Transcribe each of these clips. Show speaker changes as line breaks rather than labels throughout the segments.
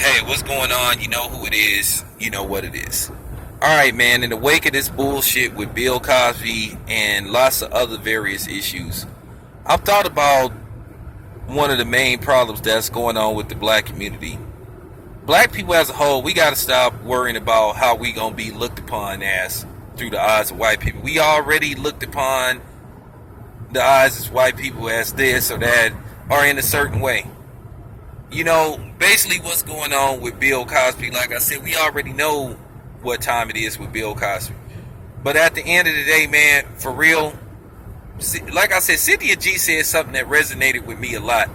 Hey, what's going on? You know who it is. You know what it is. Alright, man, in the wake of this bullshit with Bill Cosby and lots of other various issues, I've thought about one of the main problems that's going on with the black community. Black people as a whole, we gotta stop worrying about how we gonna be looked upon as through the eyes of white people. We already looked upon the eyes of white people as this or that, or in a certain way. You know, basically what's going on with Bill Cosby, like I said, we already know what time it is with Bill Cosby. But at the end of the day, man, for real, like I said, Cynthia G said something that resonated with me a lot.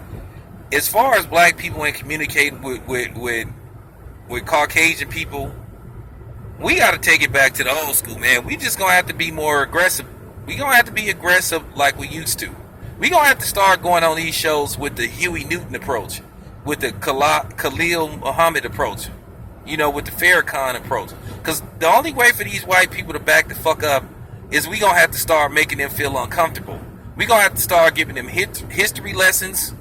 As far as black people and communicating with Caucasian people, we got to take it back to the old school, man. We just going to have to be more aggressive. We going to have to be aggressive like we used to. We going to have to start going on these shows with the Huey Newton approach, with the Khalil Muhammad approach, you know, with the Farrakhan approach. Because the only way for these white people to back the fuck up is we going to have to start making them feel uncomfortable. We going to have to start giving them history lessons.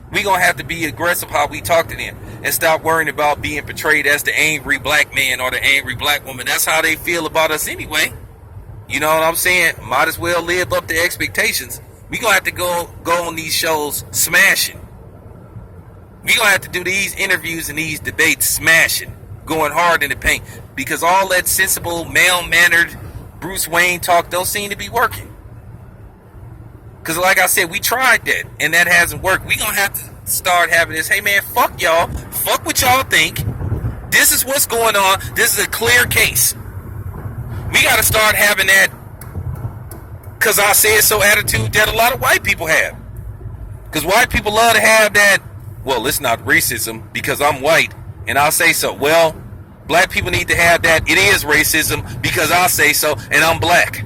We going to have to be aggressive how we talk to them and stop worrying about being portrayed as the angry black man or the angry black woman. That's how they feel about us anyway. You know what I'm saying? Might as well live up to expectations. We going to have to go on these shows smashing. We gonna have to do these interviews and these debates smashing, going hard in the paint, because all that sensible, male-mannered Bruce Wayne talk don't seem to be working. Because like I said, we tried that, and that hasn't worked. We gonna have to start having this, hey man, fuck y'all, fuck what y'all think, this is what's going on, this is a clear case. We gotta start having that, because I said so attitude that a lot of white people have. Because white people love to have that, well, it's not racism because I'm white and I'll say so. Well, black people need to have that, it is racism because I'll say so and I'm black.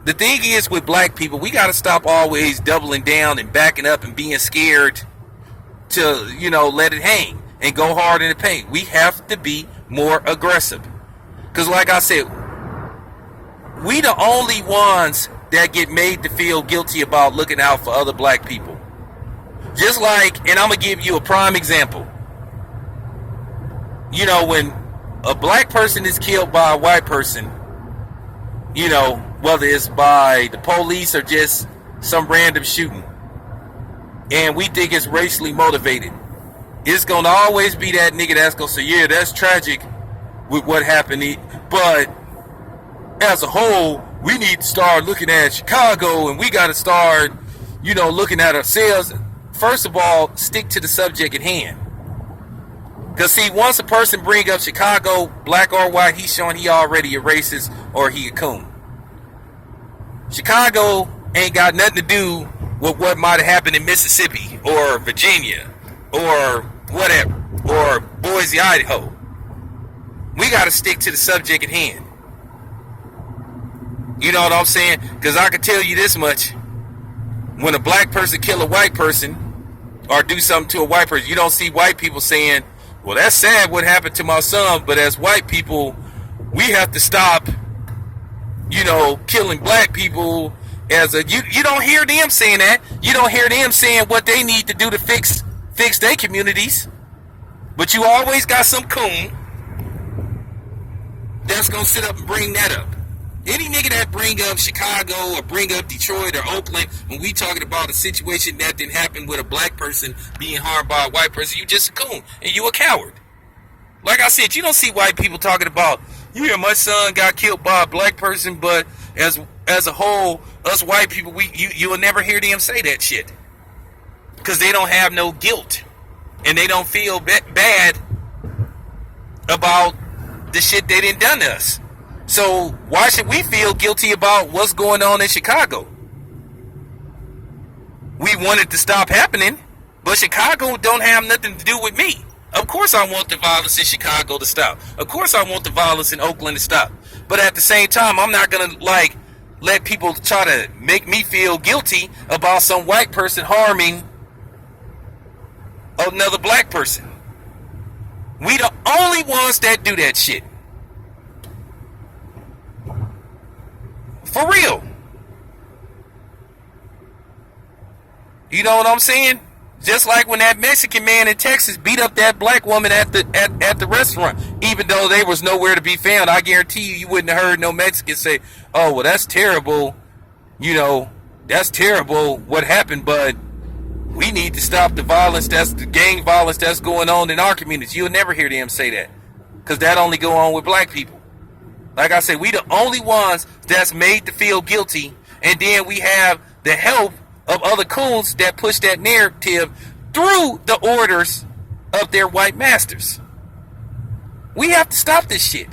The thing is with black people, we got to stop always doubling down and backing up and being scared to, you know, let it hang and go hard in the paint. We have to be more aggressive. Because like I said, we the only ones that get made to feel guilty about looking out for other black people. Just like, and I'm going to give you a prime example. You know, when a black person is killed by a white person, you know, whether it's by the police or just some random shooting, and we think it's racially motivated, it's going to always be that nigga that's going to say, yeah, that's tragic with what happened. But as a whole, we need to start looking at Chicago, and we got to start, you know, looking at ourselves. First of all, stick to the subject at hand. Because see, once a person bring up Chicago, black or white, he's showing he already a racist or he a coon. Chicago ain't got nothing to do with what might have happened in Mississippi or Virginia or whatever, or Boise, Idaho. We got to stick to the subject at hand. You know what I'm saying? Because I can tell you this much. When a black person kill a white person or do something to a white person, you don't see white people saying, well, that's sad what happened to my son, but as white people, we have to stop, you know, killing black people. You don't hear them saying that. You don't hear them saying what they need to do to fix their communities. But you always got some coon that's going to sit up and bring that up. Any nigga that bring up Chicago or bring up Detroit or Oakland when we talking about a situation that didn't happen with a black person being harmed by a white person, you just a coon and you a coward. Like I said, you don't see white people talking about, yeah, my son got killed by a black person, but as a whole, us white people, you will never hear them say that shit. Because they don't have no guilt. And they don't feel bad about the shit they done done to us. So why should we feel guilty about what's going on in Chicago? We want it to stop happening, but Chicago don't have nothing to do with me. Of course I want the violence in Chicago to stop. Of course I want the violence in Oakland to stop. But at the same time, I'm not going to let people try to make me feel guilty about some white person harming another black person. We the only ones that do that shit. For real. You know what I'm saying? Just like when that Mexican man in Texas beat up that black woman at the restaurant, even though they was nowhere to be found. I guarantee you wouldn't have heard no Mexican say, "Oh, well, that's terrible. You know, that's terrible what happened, but we need to stop the violence, that's the gang violence that's going on in our communities." You'll never hear them say that, because that only go on with black people. Like I said, we the only ones that's made to feel guilty, and then we have the help of other coons that push that narrative through the orders of their white masters. We have to stop this shit.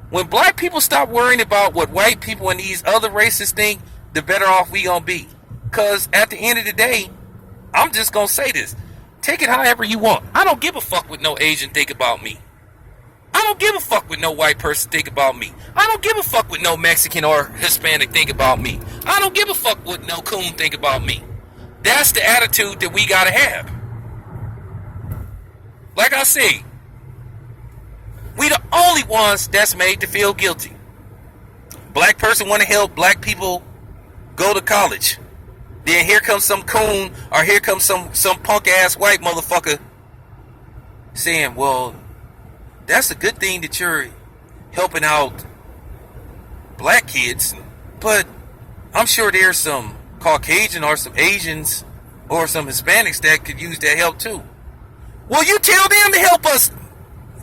When black people stop worrying about what white people and these other races think, the better off we gonna be. Because at the end of the day, I'm just gonna say this. Take it however you want. I don't give a fuck what no Asian think about me. I don't give a fuck what no white person think about me. I don't give a fuck what no Mexican or Hispanic think about me. I don't give a fuck what no coon think about me. That's the attitude that we gotta have. Like I say, we the only ones that's made to feel guilty. Black person want to help black people go to college. Then here comes some coon, or here comes some punk ass white motherfucker saying, well, that's a good thing that you're helping out black kids, but I'm sure there's some Caucasian or some Asians or some Hispanics that could use that help too. Well, you tell them to help us.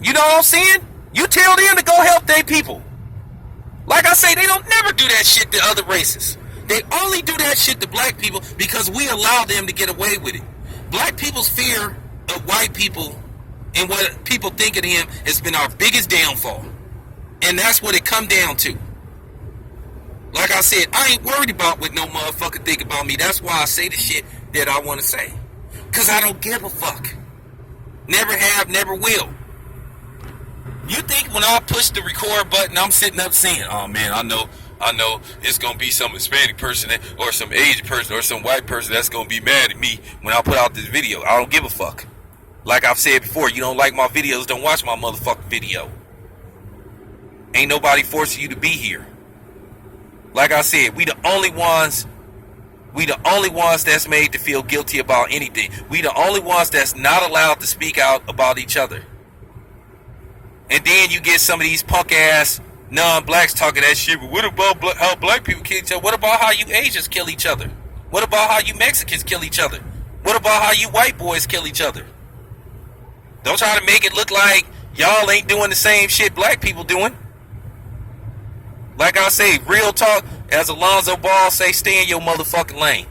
You know what I'm saying? You tell them to go help their people. Like I say, they don't never do that shit to other races. They only do that shit to black people because we allow them to get away with it. Black people's fear of white people and what people think of them has been our biggest downfall. And that's what it come down to. Like I said, I ain't worried about what no motherfucker think about me. That's why I say the shit that I want to say. Because I don't give a fuck. Never have, never will. You think when I push the record button, I'm sitting up saying, oh man, I know it's going to be some Hispanic person or some Asian person or some white person that's going to be mad at me when I put out this video. I don't give a fuck. Like I've said before, you don't like my videos, don't watch my motherfucking video. Ain't nobody forcing you to be here. Like I said, we the only ones that's made to feel guilty about anything. We the only ones that's not allowed to speak out about each other. And then you get some of these punk ass non-blacks talking that shit. But what about how black people kill each other? What about how you Asians kill each other? What about how you Mexicans kill each other? What about how you white boys kill each other? Don't try to make it look like y'all ain't doing the same shit black people doing. Like I say, real talk, as Alonzo Ball say, stay in your motherfucking lane.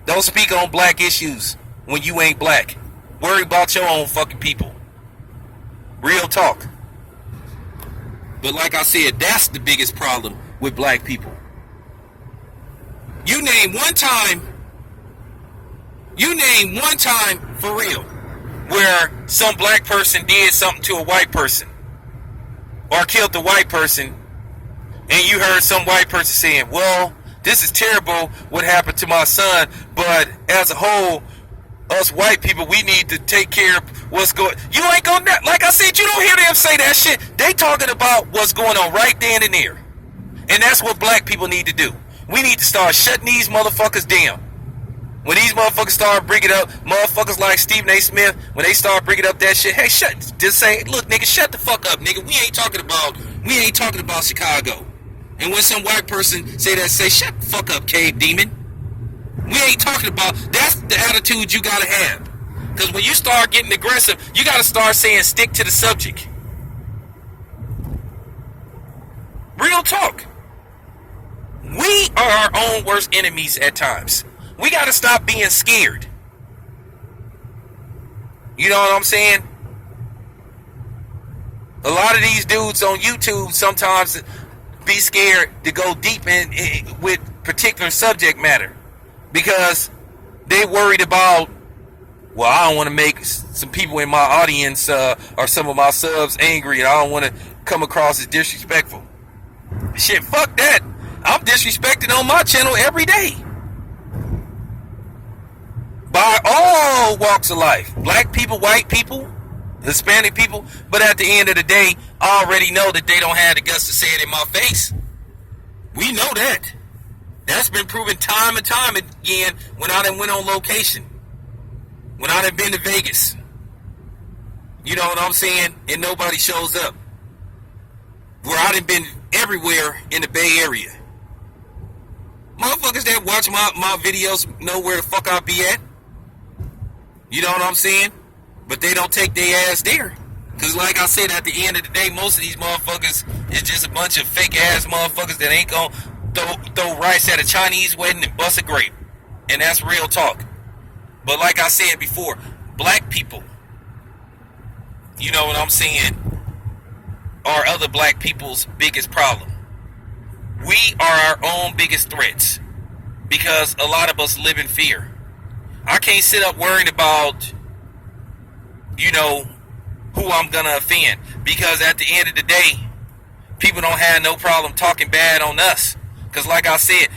Don't speak on black issues when you ain't black. Worry about your own fucking people. Real talk. But like I said, that's the biggest problem with black people. You name one time for real where some black person did something to a white person or killed the white person, and you heard some white person saying, well, this is terrible what happened to my son, but as a whole, us white people, we need to take care of what's going. You ain't gonna, like I said, you don't hear them say that shit. They talking about what's going on right then and there. And that's what black people need to do. We need to start shutting these motherfuckers down. When these motherfuckers start bringing up, motherfuckers like Stephen A. Smith, when they start bringing up that shit, hey, just say, look, nigga, shut the fuck up, nigga. We ain't talking about Chicago. And when some white person say that, say, shut the fuck up, cave demon. We ain't talking about, that's the attitude you gotta have. Because when you start getting aggressive, you gotta start saying stick to the subject. Real talk. We are our own worst enemies at times. We gotta stop being scared. You know what I'm saying? A lot of these dudes on YouTube sometimes be scared to go deep in with particular subject matter. Because they worried about, well, I don't want to make some people in my audience or some of my subs angry, and I don't want to come across as disrespectful. Shit, fuck that. I'm disrespected on my channel every day. By all walks of life. Black people, white people, Hispanic people. But at the end of the day, I already know that they don't have the guts to say it in my face. We know that. That's been proven time and time again when I done went on location. When I done been to Vegas. You know what I'm saying? And nobody shows up. Where I done been everywhere in the Bay Area. Motherfuckers that watch my videos know where the fuck I be at. You know what I'm saying? But they don't take their ass there. Because like I said, at the end of the day, most of these motherfuckers is just a bunch of fake ass motherfuckers that ain't gonna throw rice at a Chinese wedding and bust a grape. And that's real talk. But like I said before, black people, you know what I'm saying, are other black people's biggest problem. We are our own biggest threats. Because a lot of us live in fear. I can't sit up worrying about, you know, who I'm gonna offend, because at the end of the day, people don't have no problem talking bad on us. Because like I said,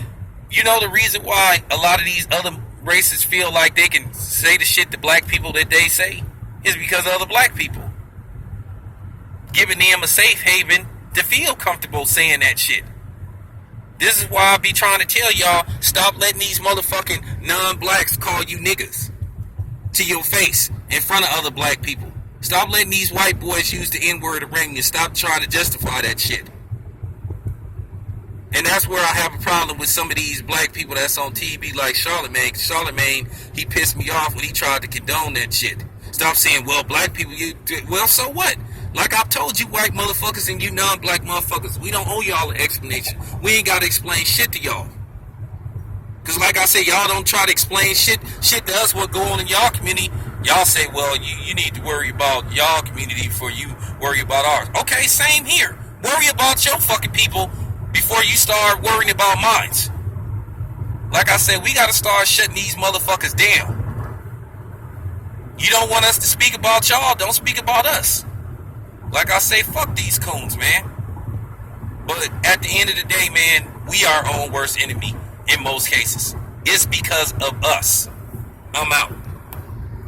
you know the reason why a lot of these other races feel like they can say the shit to black people that they say is because of other black people giving them a safe haven to feel comfortable saying that shit. This is why I be trying to tell y'all, stop letting these motherfucking non-blacks call you niggas to your face in front of other black people. Stop letting these white boys use the N-word around you. Stop trying to justify that shit. And that's where I have a problem with some of these black people that's on TV like Charlamagne. Charlamagne, he pissed me off when he tried to condone that shit. Stop saying, well, black people, well, so what? Like I've told you white motherfuckers and you non-black motherfuckers, we don't owe y'all an explanation. We ain't got to explain shit to y'all. Because like I said, y'all don't try to explain shit to us what go on in y'all community. Y'all say, well, you need to worry about y'all community before you worry about ours. Okay, same here. Worry about your fucking people before you start worrying about mine. Like I said, we got to start shutting these motherfuckers down. You don't want us to speak about y'all, don't speak about us. Like I say, fuck these coons, man. But at the end of the day, man, we are our own worst enemy in most cases. It's because of us. I'm out.